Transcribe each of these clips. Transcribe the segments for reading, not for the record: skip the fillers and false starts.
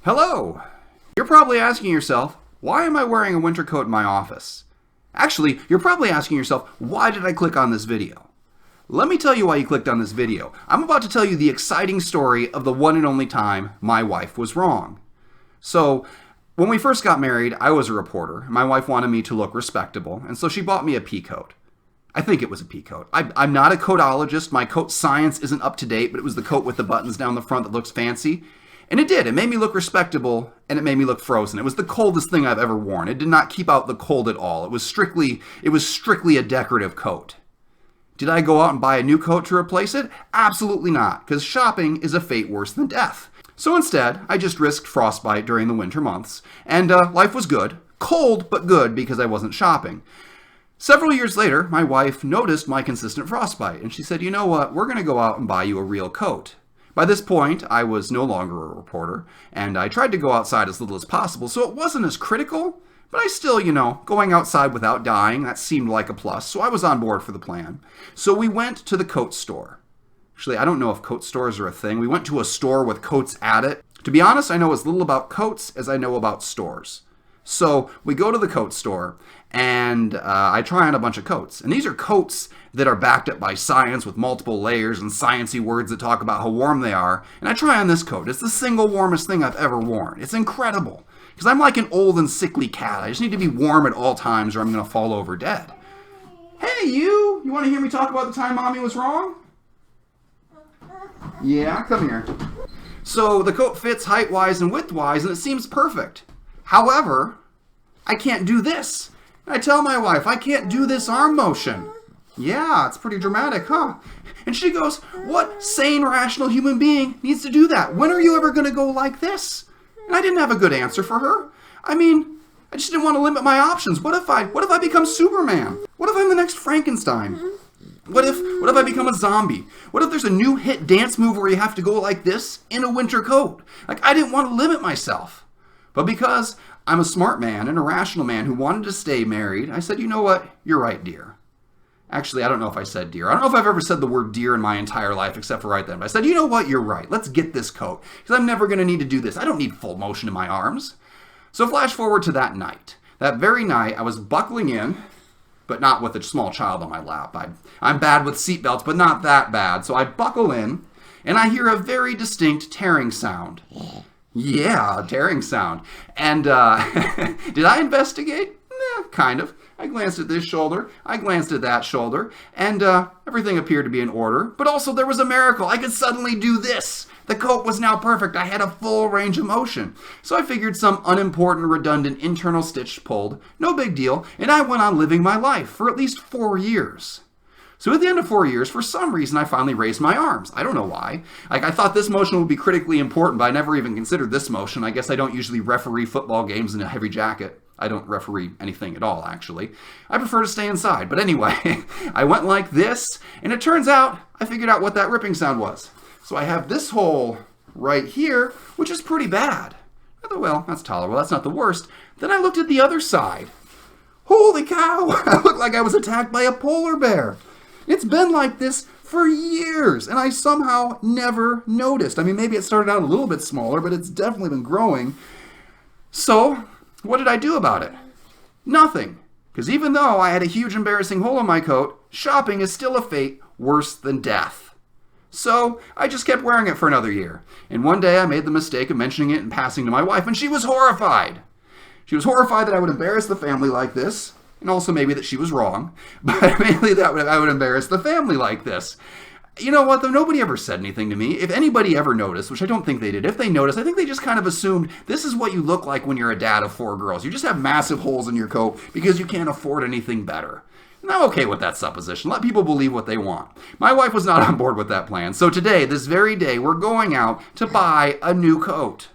Hello! You're probably asking yourself, why am I wearing a winter coat in my office? Actually, you're probably asking yourself, why did I click on this video? Let me tell you why you clicked on this video. I'm about to tell you the exciting story of the one and only time my wife was wrong. So, when we first got married, I was a reporter. My wife wanted me to look respectable, and so she bought me a pea coat. I think it was a pea coat. I'm not a coatologist. My coat science isn't up to date, but it was the coat with the buttons down the front that looks fancy. And it did. It made me look respectable, and it made me look frozen. It was the coldest thing I've ever worn. It did not keep out the cold at all. It was strictly a decorative coat. Did I go out and buy a new coat to replace it? Absolutely not, because shopping is a fate worse than death. So instead, I just risked frostbite during the winter months, and life was good. Cold, but good, because I wasn't shopping. Several years later, my wife noticed my consistent frostbite, and she said, you know what, we're going to go out and buy you a real coat. By this point, I was no longer a reporter, and I tried to go outside as little as possible, so it wasn't as critical, but I still, going outside without dying, that seemed like a plus, so I was on board for the plan. So we went to the coat store. Actually, I don't know if coat stores are a thing. We went to a store with coats at it. To be honest, I know as little about coats as I know about stores. So we go to the coat store, and I try on a bunch of coats. And these are coats that are backed up by science with multiple layers and sciencey words that talk about how warm they are. And I try on this coat. It's the single warmest thing I've ever worn. It's incredible. Because I'm like an old and sickly cat. I just need to be warm at all times or I'm going to fall over dead. Hey, you! You want to hear me talk about the time Mommy was wrong? Yeah, come here. So the coat fits height-wise and width-wise, and it seems perfect. However, I can't do this. I tell my wife, I can't do this arm motion. Yeah, it's pretty dramatic, huh? And she goes, what sane, rational human being needs to do that? When are you ever going to go like this? And I didn't have a good answer for her. I just didn't want to limit my options. What if I become Superman? What if I'm the next Frankenstein? What if I become a zombie? What if there's a new hit dance move where you have to go like this in a winter coat? I didn't want to limit myself. But because I'm a smart man and a rational man who wanted to stay married, I said, you know what? You're right, dear. Actually, I don't know if I said dear. I don't know if I've ever said the word dear in my entire life except for right then. But I said, you know what? You're right. Let's get this coat. Because I'm never going to need to do this. I don't need full motion in my arms. So flash forward to that night. That very night, I was buckling in, but not with a small child on my lap. I'm bad with seatbelts, but not that bad. So I buckle in, and I hear a very distinct tearing sound. Yeah, a tearing sound. And did I investigate? Kind of. I glanced at this shoulder, I glanced at that shoulder, and everything appeared to be in order. But also there was a miracle. I could suddenly do this. The coat was now perfect. I had a full range of motion. So I figured some unimportant, redundant internal stitch pulled. No big deal. And I went on living my life for at least 4 years. So at the end of 4 years, for some reason, I finally raised my arms. I don't know why. I thought this motion would be critically important, but I never even considered this motion. I guess I don't usually referee football games in a heavy jacket. I don't referee anything at all, actually. I prefer to stay inside. But anyway, I went like this, and it turns out I figured out what that ripping sound was. So I have this hole right here, which is pretty bad. Well, that's tolerable. That's not the worst. Then I looked at the other side. Holy cow! I looked like I was attacked by a polar bear. It's been like this for years, and I somehow never noticed. Maybe it started out a little bit smaller, but it's definitely been growing. So, what did I do about it? Nothing. Because even though I had a huge embarrassing hole in my coat, shopping is still a fate worse than death. So, I just kept wearing it for another year. And one day I made the mistake of mentioning it in passing to my wife, and she was horrified. She was horrified that I would embarrass the family like this. And also maybe that she was wrong, but mainly that I would embarrass the family like this. You know what, though? Nobody ever said anything to me. If anybody ever noticed, which I don't think they did, if they noticed, I think they just kind of assumed this is what you look like when you're a dad of 4 girls. You just have massive holes in your coat because you can't afford anything better. And I'm okay with that supposition. Let people believe what they want. My wife was not on board with that plan. So today, this very day, we're going out to buy a new coat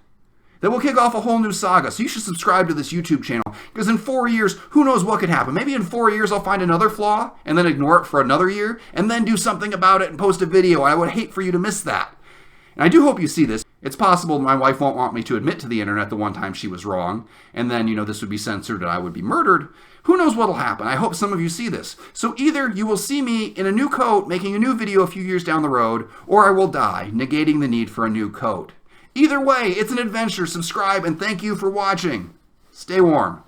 that will kick off a whole new saga. So you should subscribe to this YouTube channel, because in 4 years, who knows what could happen. Maybe in 4 years I'll find another flaw and then ignore it for another year and then do something about it and post a video. And I would hate for you to miss that. And I do hope you see this. It's possible my wife won't want me to admit to the internet the one time she was wrong, and then, this would be censored and I would be murdered. Who knows what'll happen? I hope some of you see this. So either you will see me in a new coat making a new video a few years down the road, or I will die, negating the need for a new coat. Either way, it's an adventure. Subscribe and thank you for watching. Stay warm.